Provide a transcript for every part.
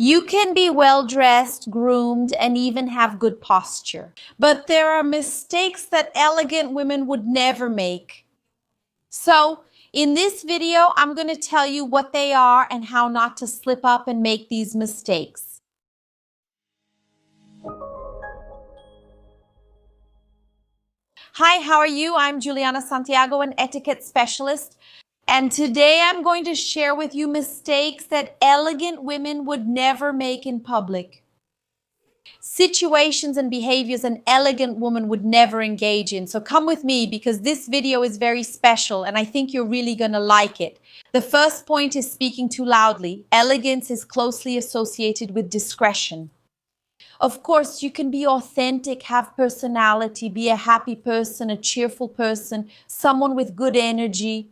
You can be well-dressed, groomed, and even have good posture. But there are mistakes that elegant women would never make. So, in this video, I'm going to tell you what they are and how not to slip up and make these mistakes. Hi, how are you? I'm Juliana Santiago, an etiquette specialist. And today I'm going to share with you mistakes that elegant women would never make in public. Situations and behaviors an elegant woman would never engage in. So come with me because this video is very special and I think you're really going to like it. The first point is speaking too loudly. Elegance is closely associated with discretion. Of course, you can be authentic, have personality, be a happy person, a cheerful person, someone with good energy.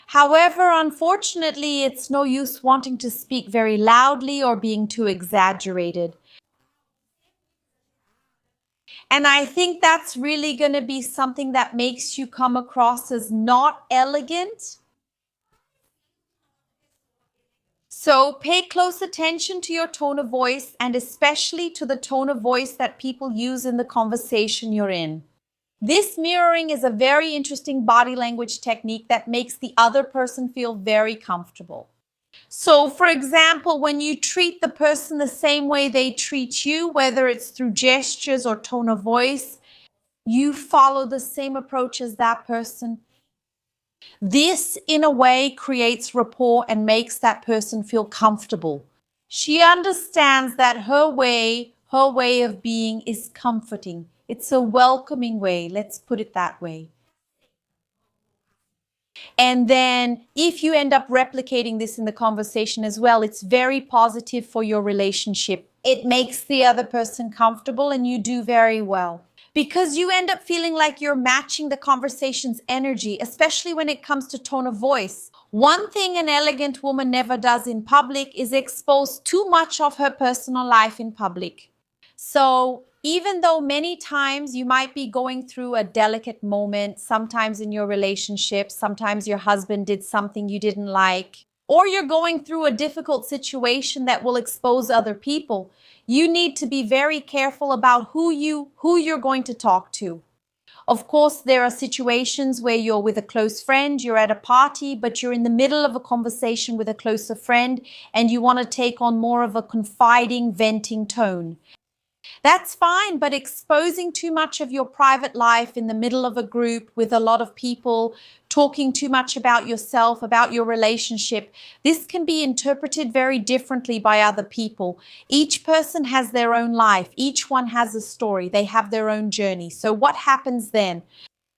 However, unfortunately, it's no use wanting to speak very loudly or being too exaggerated. And I think that's really going to be something that makes you come across as not elegant. So pay close attention to your tone of voice and especially to the tone of voice that people use in the conversation you're in. This mirroring is a very interesting body language technique that makes the other person feel very comfortable. So, for example, when you treat the person the same way they treat you, whether it's through gestures or tone of voice, you follow the same approach as that person. This, in a way, creates rapport and makes that person feel comfortable. She understands that her way of being is comforting. It's a welcoming way, let's put it that way. And then if you end up replicating this in the conversation as well, it's very positive for your relationship. It makes the other person comfortable and you do very well. Because you end up feeling like you're matching the conversation's energy, especially when it comes to tone of voice. One thing an elegant woman never does in public is expose too much of her personal life in public. So even though many times you might be going through a delicate moment, sometimes in your relationship, sometimes your husband did something you didn't like, or you're going through a difficult situation that will expose other people, you need to be very careful about who you're going to talk to. Of course, there are situations where you're with a close friend, you're at a party, but you're in the middle of a conversation with a closer friend and you want to take on more of a confiding, venting tone. That's fine, but exposing too much of your private life in the middle of a group with a lot of people, talking too much about yourself, about your relationship, this can be interpreted very differently by other people. Each person has their own life. Each one has a story. They have their own journey. So what happens then?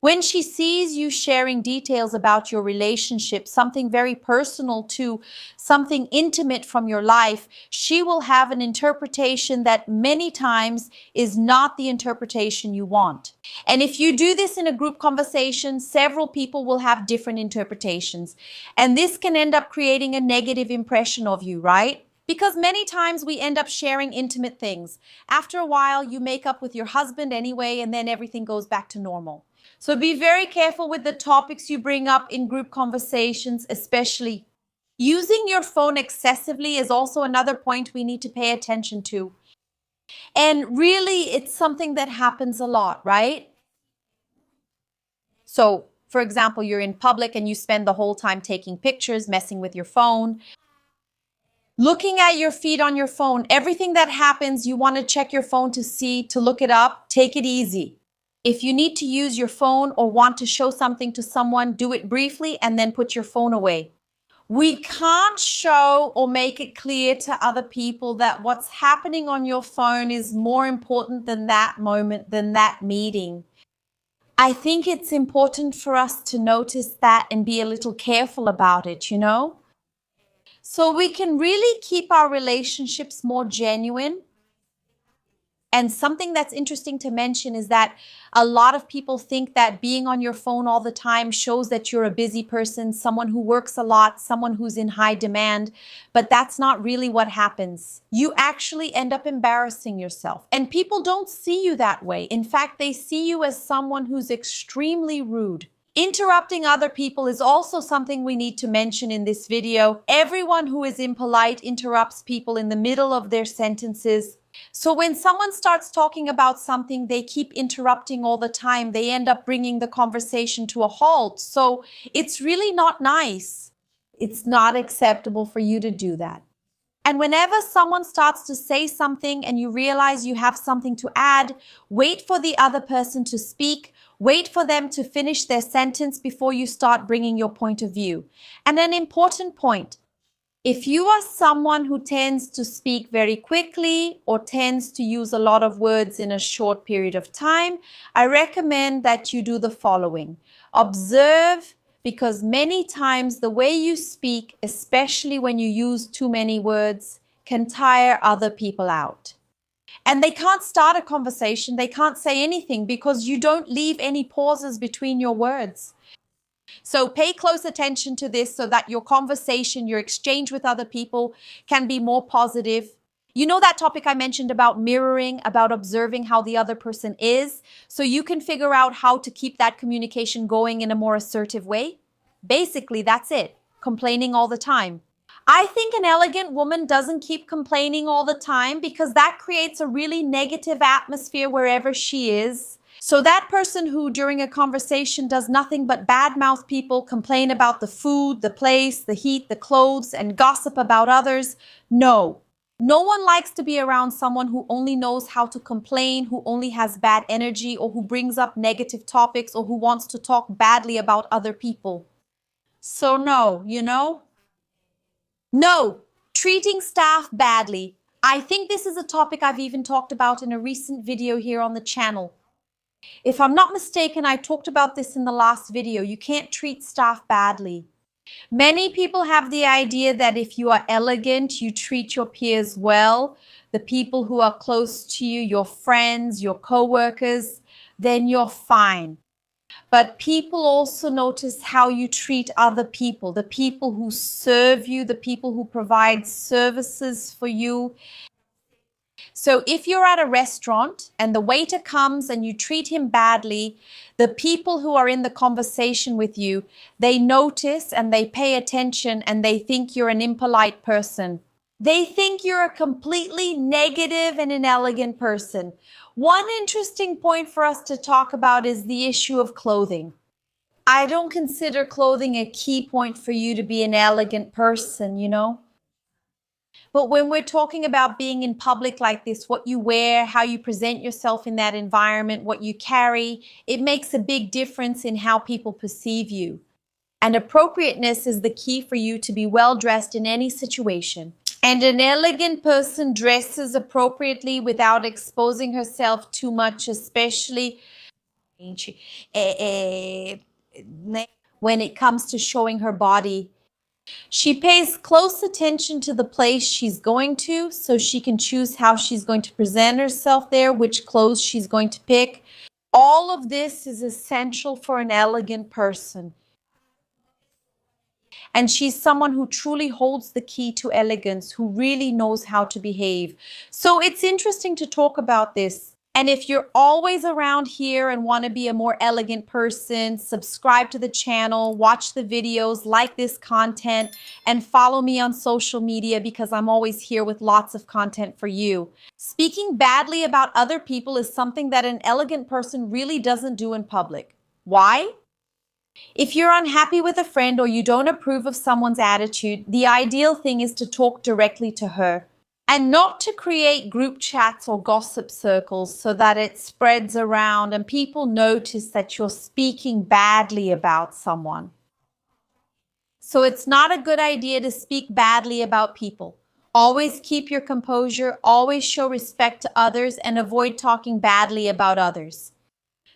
When she sees you sharing details about your relationship, something very personal to something intimate from your life, she will have an interpretation that many times is not the interpretation you want. And if you do this in a group conversation, several people will have different interpretations. And this can end up creating a negative impression of you, right? Because many times we end up sharing intimate things. After a while, you make up with your husband anyway, and then everything goes back to normal. So be very careful with the topics you bring up in group conversations, especially. Using your phone excessively is also another point we need to pay attention to. And really, it's something that happens a lot, right? So, for example, you're in public and you spend the whole time taking pictures, messing with your phone. Looking at your feed on your phone, everything that happens, you want to check your phone to see, to look it up. Take it easy. If you need to use your phone or want to show something to someone, do it briefly and then put your phone away. We can't show or make it clear to other people that what's happening on your phone is more important than that moment, than that meeting. I think it's important for us to notice that and be a little careful about it, you know? So we can really keep our relationships more genuine. And something that's interesting to mention is that a lot of people think that being on your phone all the time shows that you're a busy person, someone who works a lot, someone who's in high demand, but that's not really what happens. You actually end up embarrassing yourself, and people don't see you that way. In fact, they see you as someone who's extremely rude. Interrupting other people is also something we need to mention in this video. Everyone who is impolite interrupts people in the middle of their sentences. So when someone starts talking about something, they keep interrupting all the time. They end up bringing the conversation to a halt. So it's really not nice. It's not acceptable for you to do that. And whenever someone starts to say something and you realize you have something to add, wait for the other person to speak. Wait for them to finish their sentence before you start bringing your point of view. And an important point, if you are someone who tends to speak very quickly or tends to use a lot of words in a short period of time, I recommend that you do the following. Observe, because many times the way you speak, especially when you use too many words, can tire other people out. And they can't start a conversation, they can't say anything because you don't leave any pauses between your words. So pay close attention to this so that your conversation, your exchange with other people can be more positive. You know that topic I mentioned about mirroring, about observing how the other person is, so you can figure out how to keep that communication going in a more assertive way? Basically, that's it. Complaining all the time. I think an elegant woman doesn't keep complaining all the time because that creates a really negative atmosphere wherever she is. So that person who during a conversation does nothing but badmouth people, complain about the food, the place, the heat, the clothes, and gossip about others, no. No one likes to be around someone who only knows how to complain, who only has bad energy, or who brings up negative topics, or who wants to talk badly about other people. So no, No, treating staff badly. I think this is a topic I've even talked about in a recent video here on the channel. If I'm not mistaken, I talked about this in the last video. You can't treat staff badly. Many people have the idea that if you are elegant, you treat your peers well, the people who are close to you, your friends, your co-workers, then you're fine. But people also notice how you treat other people, the people who serve you, the people who provide services for you. So if you're at a restaurant and the waiter comes and you treat him badly, the people who are in the conversation with you, they notice and they pay attention and they think you're an impolite person. They think you're a completely negative and inelegant person. One interesting point for us to talk about is the issue of clothing. I don't consider clothing a key point for you to be an elegant person, But when we're talking about being in public like this, what you wear, how you present yourself in that environment, what you carry, it makes a big difference in how people perceive you. And appropriateness is the key for you to be well dressed in any situation. And an elegant person dresses appropriately without exposing herself too much, especially when it comes to showing her body. She pays close attention to the place she's going to so she can choose how she's going to present herself there, which clothes she's going to pick. All of this is essential for an elegant person. And she's someone who truly holds the key to elegance, who really knows how to behave. So it's interesting to talk about this. And if you're always around here and want to be a more elegant person, subscribe to the channel, watch the videos, like this content, and follow me on social media because I'm always here with lots of content for you. Speaking badly about other people is something that an elegant person really doesn't do in public. Why? If you're unhappy with a friend or you don't approve of someone's attitude, the ideal thing is to talk directly to her and not to create group chats or gossip circles so that it spreads around and people notice that you're speaking badly about someone. So it's not a good idea to speak badly about people. Always keep your composure, always show respect to others, and avoid talking badly about others.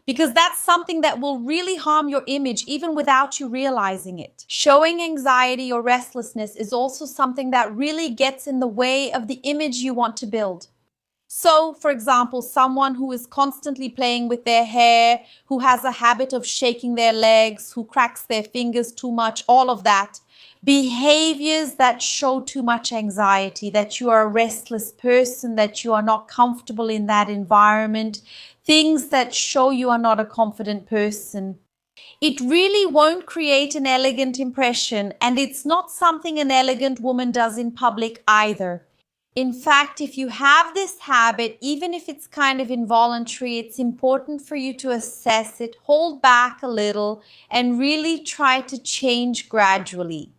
Because that's something that will really harm your image even without you realizing it. Showing anxiety or restlessness is also something that really gets in the way of the image you want to build. So, for example, someone who is constantly playing with their hair, who has a habit of shaking their legs, who cracks their fingers too much, all of that. Behaviors that show too much anxiety, that you are a restless person, that you are not comfortable in that environment, things that show you are not a confident person. It really won't create an elegant impression, and it's not something an elegant woman does in public either. In fact, if you have this habit, even if it's kind of involuntary, it's important for you to assess it, hold back a little, and really try to change gradually.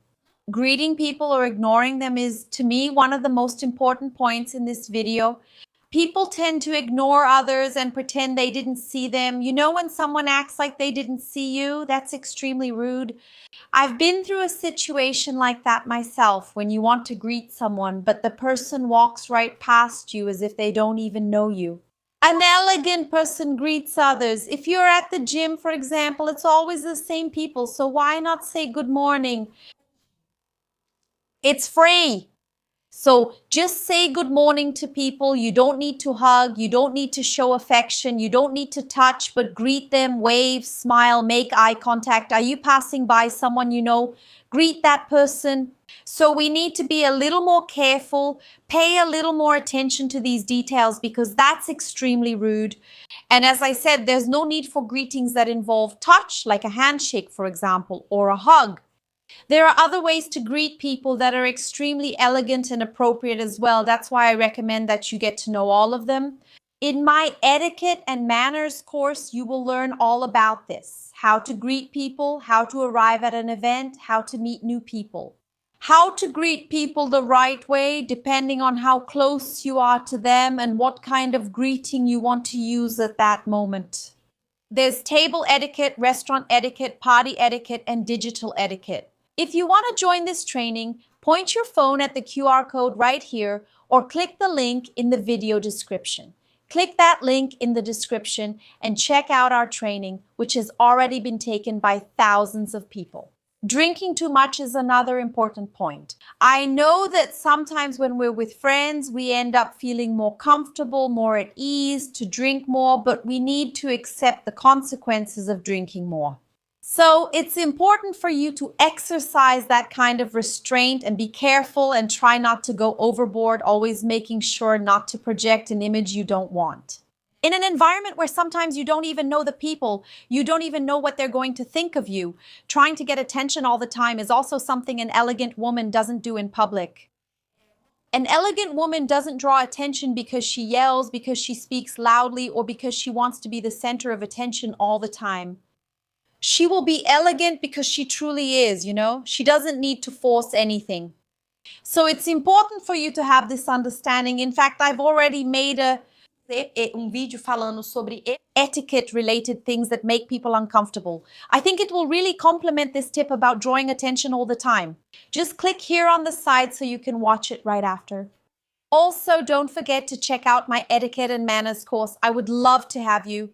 Greeting people or ignoring them is, to me, one of the most important points in this video. People tend to ignore others and pretend they didn't see them. You know, when someone acts like they didn't see you, that's extremely rude. I've been through a situation like that myself, when you want to greet someone, but the person walks right past you as if they don't even know you. An elegant person greets others. If you're at the gym, for example, it's always the same people, so why not say good morning? It's free. So just say good morning to people. You don't need to hug. You don't need to show affection. You don't need to touch, but greet them, wave, smile, make eye contact. Are you passing by someone you know? Greet that person. So we need to be a little more careful, pay a little more attention to these details, because that's extremely rude. And as I said, there's no need for greetings that involve touch, like a handshake, for example, or a hug. There are other ways to greet people that are extremely elegant and appropriate as well. That's why I recommend that you get to know all of them. In my etiquette and manners course, you will learn all about this: how to greet people, how to arrive at an event, how to meet new people, how to greet people the right way, depending on how close you are to them and what kind of greeting you want to use at that moment. There's table etiquette, restaurant etiquette, party etiquette, and digital etiquette. If you want to join this training, point your phone at the QR code right here or click the link in the video description. Click that link in the description and check out our training, which has already been taken by thousands of people. Drinking too much is another important point. I know that sometimes when we're with friends, we end up feeling more comfortable, more at ease to drink more, but we need to accept the consequences of drinking more. So it's important for you to exercise that kind of restraint and be careful and try not to go overboard, always making sure not to project an image you don't want. In an environment where sometimes you don't even know the people, you don't even know what they're going to think of you, trying to get attention all the time is also something an elegant woman doesn't do in public. An elegant woman doesn't draw attention because she yells, because she speaks loudly, or because she wants to be the center of attention all the time. She will be elegant because she truly is, you know? She doesn't need to force anything. So it's important for you to have this understanding. In fact, I've already made vídeo falando sobre etiquette-related things that make people uncomfortable. I think it will really complement this tip about drawing attention all the time. Just click here on the side so you can watch it right after. Also, don't forget to check out my etiquette and manners course. I would love to have you.